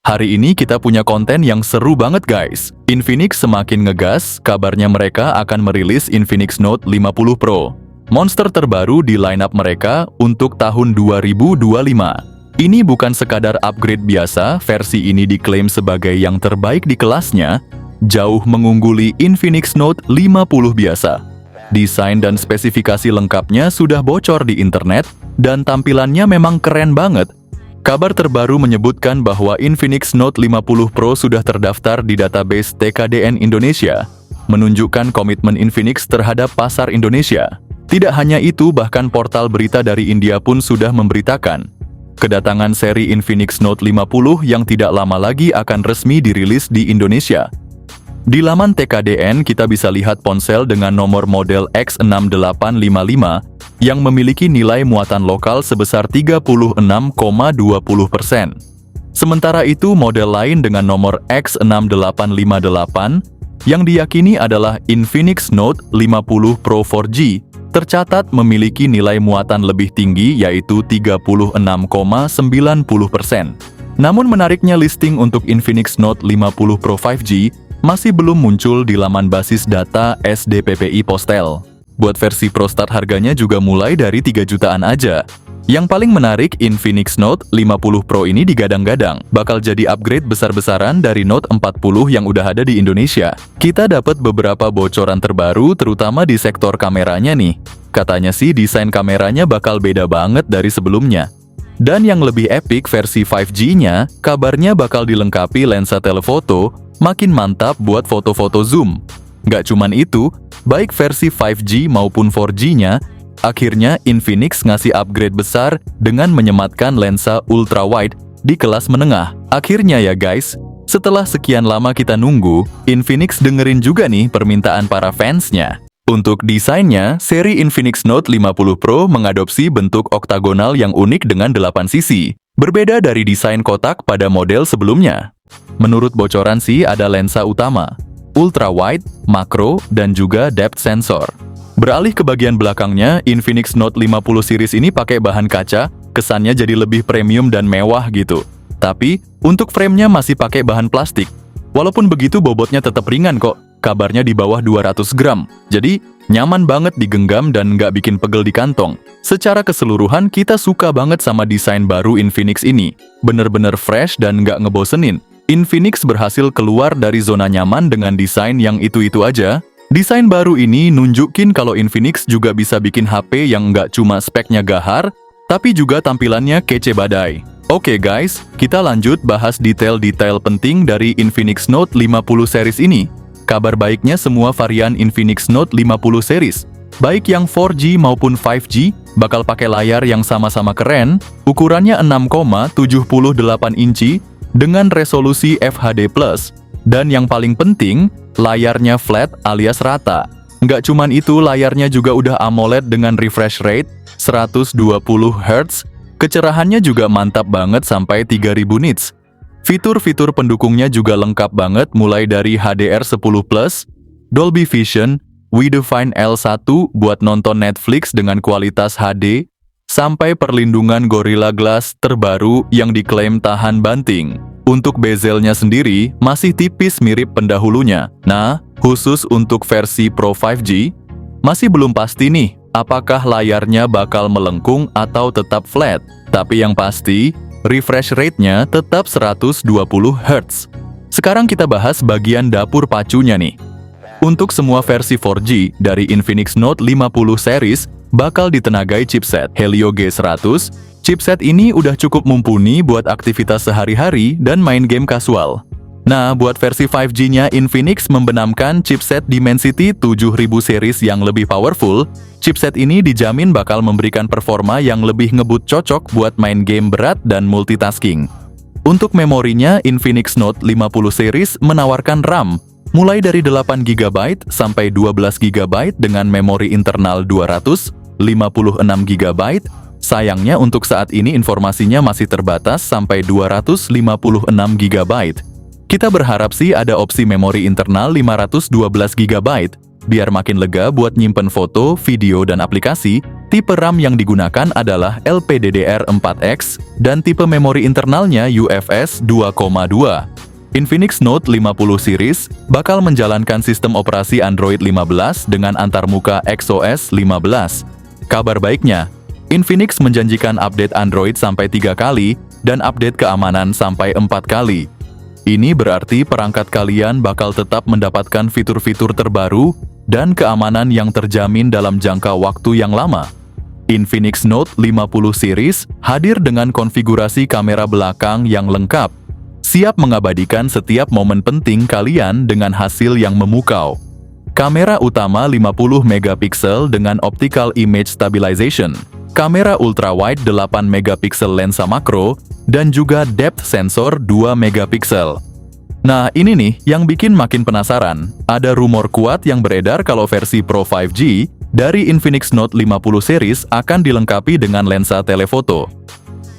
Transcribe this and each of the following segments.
Hari ini kita punya konten yang seru banget guys. Infinix semakin ngegas, kabarnya mereka akan merilis Infinix Note 50 Pro. Monster terbaru di lineup mereka untuk tahun 2025. Ini bukan sekadar upgrade biasa, versi ini diklaim sebagai yang terbaik di kelasnya, jauh mengungguli Infinix Note 50 biasa. Desain dan spesifikasi lengkapnya sudah bocor di internet, dan tampilannya memang keren banget. Kabar terbaru menyebutkan bahwa Infinix Note 50 Pro sudah terdaftar di database TKDN Indonesia, menunjukkan komitmen Infinix terhadap pasar Indonesia. Tidak hanya itu, bahkan portal berita dari India pun sudah memberitakan kedatangan seri Infinix Note 50 yang tidak lama lagi akan resmi dirilis di Indonesia. Di laman TKDN kita bisa lihat ponsel dengan nomor model X6855 yang memiliki nilai muatan lokal sebesar 36,20%. Sementara itu model lain dengan nomor X6858 yang diyakini adalah Infinix Note 50 Pro 4G tercatat memiliki nilai muatan lebih tinggi yaitu 36,90%. Namun menariknya listing untuk Infinix Note 50 Pro 5G masih belum muncul di laman basis data SDPPI Postel. Buat versi Pro Start harganya juga mulai dari 3 jutaan aja. Yang paling menarik, Infinix Note 50 Pro ini digadang-gadang bakal jadi upgrade besar-besaran dari Note 40 yang udah ada di Indonesia. Kita dapat beberapa bocoran terbaru terutama di sektor kameranya nih. Katanya sih desain kameranya bakal beda banget dari sebelumnya. Dan yang lebih epic versi 5G-nya, kabarnya bakal dilengkapi lensa telefoto makin mantap buat foto-foto zoom. Nggak cuman itu, baik versi 5G maupun 4G-nya, akhirnya Infinix ngasih upgrade besar dengan menyematkan lensa ultrawide di kelas menengah. Akhirnya ya guys, setelah sekian lama kita nunggu, Infinix dengerin juga nih permintaan para fansnya. Untuk desainnya, seri Infinix Note 50 Pro mengadopsi bentuk oktagonal yang unik dengan 8 sisi, berbeda dari desain kotak pada model sebelumnya. Menurut bocoran sih ada lensa utama, ultrawide, makro, dan juga depth sensor. Beralih ke bagian belakangnya, Infinix Note 50 series ini pakai bahan kaca, kesannya jadi lebih premium dan mewah gitu. Tapi, untuk framenya masih pakai bahan plastik. Walaupun begitu bobotnya tetap ringan kok, kabarnya di bawah 200 gram. Jadi, nyaman banget digenggam dan nggak bikin pegel di kantong. Secara keseluruhan, kita suka banget sama desain baru Infinix ini. Bener-bener fresh dan nggak ngebosenin. Infinix berhasil keluar dari zona nyaman dengan desain yang itu-itu aja. Desain baru ini nunjukin kalau Infinix juga bisa bikin HP yang nggak cuma speknya gahar, tapi juga tampilannya kece badai. Oke guys, kita lanjut bahas detail-detail penting dari Infinix Note 50 series ini. Kabar baiknya semua varian Infinix Note 50 series, baik yang 4G maupun 5G, bakal pakai layar yang sama-sama keren, ukurannya 6,78 inci, dengan resolusi FHD+, dan yang paling penting, layarnya flat alias rata. Nggak cuman itu, layarnya juga udah AMOLED dengan refresh rate 120 Hz, kecerahannya juga mantap banget sampai 3000 nits. Fitur-fitur pendukungnya juga lengkap banget mulai dari HDR10+, Dolby Vision, Widefine L1 buat nonton Netflix dengan kualitas HD, sampai perlindungan Gorilla Glass terbaru yang diklaim tahan banting. Untuk bezelnya sendiri masih tipis mirip pendahulunya. Nah, khusus untuk versi Pro 5G, masih belum pasti nih apakah layarnya bakal melengkung atau tetap flat. Tapi yang pasti, refresh rate-nya tetap 120 Hz. Sekarang kita bahas bagian dapur pacunya nih. Untuk semua versi 4G dari Infinix Note 50 series, bakal ditenagai chipset Helio G100. Chipset ini udah cukup mumpuni buat aktivitas sehari-hari dan main game kasual. Nah, buat versi 5G-nya Infinix membenamkan chipset Dimensity 7000 series yang lebih powerful. Chipset ini dijamin bakal memberikan performa yang lebih ngebut cocok buat main game berat dan multitasking. Untuk memorinya, Infinix Note 50 series menawarkan RAM mulai dari 8GB sampai 12GB dengan memori internal 256GB. Sayangnya untuk saat ini informasinya masih terbatas sampai 256GB. Kita berharap sih ada opsi memori internal 512GB, biar makin lega buat nyimpen foto, video, dan aplikasi. Tipe RAM yang digunakan adalah LPDDR4X dan tipe memori internalnya UFS 2,2. Infinix Note 50 series bakal menjalankan sistem operasi Android 15 dengan antarmuka XOS 15. Kabar baiknya, Infinix menjanjikan update Android sampai 3 kali dan update keamanan sampai 4 kali. Ini berarti perangkat kalian bakal tetap mendapatkan fitur-fitur terbaru dan keamanan yang terjamin dalam jangka waktu yang lama. Infinix Note 50 series hadir dengan konfigurasi kamera belakang yang lengkap, siap mengabadikan setiap momen penting kalian dengan hasil yang memukau. Kamera utama 50 megapiksel dengan optical image stabilization, kamera ultrawide 8 megapiksel lensa makro, dan juga depth sensor 2 megapiksel. Nah, ini nih yang bikin makin penasaran. Ada rumor kuat yang beredar kalau versi Pro 5G dari Infinix Note 50 series akan dilengkapi dengan lensa telefoto.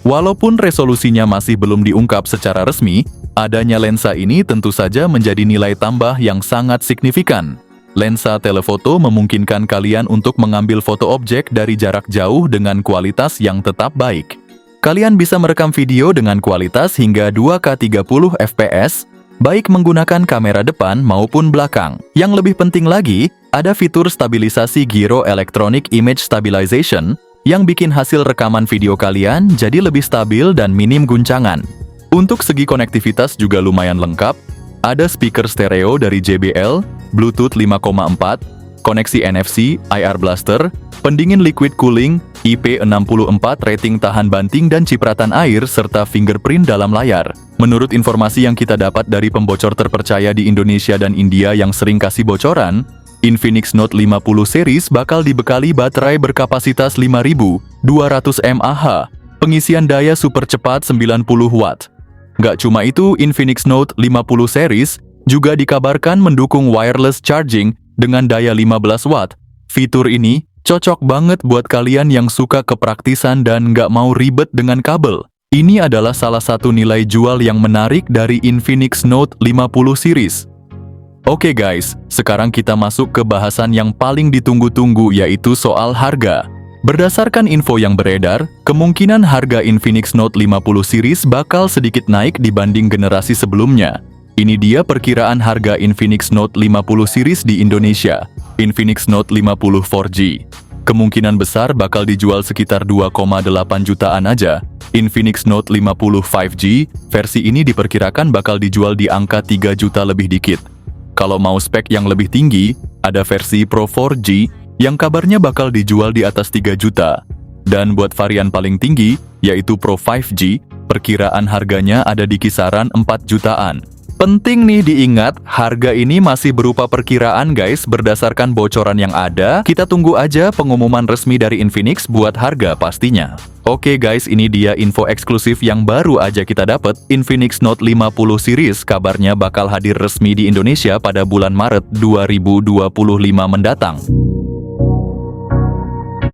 Walaupun resolusinya masih belum diungkap secara resmi, adanya lensa ini tentu saja menjadi nilai tambah yang sangat signifikan. Lensa telefoto memungkinkan kalian untuk mengambil foto objek dari jarak jauh dengan kualitas yang tetap baik. Kalian bisa merekam video dengan kualitas hingga 2K 30 fps, baik menggunakan kamera depan maupun belakang. Yang lebih penting lagi, ada fitur stabilisasi Gyro Electronic Image Stabilization yang bikin hasil rekaman video kalian jadi lebih stabil dan minim guncangan. Untuk segi konektivitas juga lumayan lengkap. Ada speaker stereo dari JBL, Bluetooth 5,4, koneksi NFC, IR Blaster, pendingin liquid cooling, IP64 rating tahan banting dan cipratan air, serta fingerprint dalam layar. Menurut informasi yang kita dapat dari pembocor terpercaya di Indonesia dan India yang sering kasih bocoran, Infinix Note 50 series bakal dibekali baterai berkapasitas 5200 mAh, pengisian daya super cepat 90 Watt. Nggak cuma itu, Infinix Note 50 series juga dikabarkan mendukung wireless charging dengan daya 15 Watt. Fitur ini cocok banget buat kalian yang suka kepraktisan dan nggak mau ribet dengan kabel. Ini adalah salah satu nilai jual yang menarik dari Infinix Note 50 series. Oke guys, sekarang kita masuk ke bahasan yang paling ditunggu-tunggu, yaitu soal harga. Berdasarkan info yang beredar, kemungkinan harga Infinix Note 50 series bakal sedikit naik dibanding generasi sebelumnya. Ini dia perkiraan harga Infinix Note 50 series di Indonesia. Infinix Note 50 4G. Kemungkinan besar bakal dijual sekitar 2,8 jutaan aja. Infinix Note 50 5G, versi ini diperkirakan bakal dijual di angka 3 juta lebih dikit. Kalau mau spek yang lebih tinggi, ada versi Pro 4G yang kabarnya bakal dijual di atas 3 juta. Dan buat varian paling tinggi, yaitu Pro 5G, perkiraan harganya ada di kisaran 4 jutaan. Penting nih diingat, harga ini masih berupa perkiraan guys, berdasarkan bocoran yang ada. Kita tunggu aja pengumuman resmi dari Infinix buat harga pastinya. Oke guys, ini dia info eksklusif yang baru aja kita dapat. Infinix Note 50 series kabarnya bakal hadir resmi di Indonesia pada bulan Maret 2025 mendatang.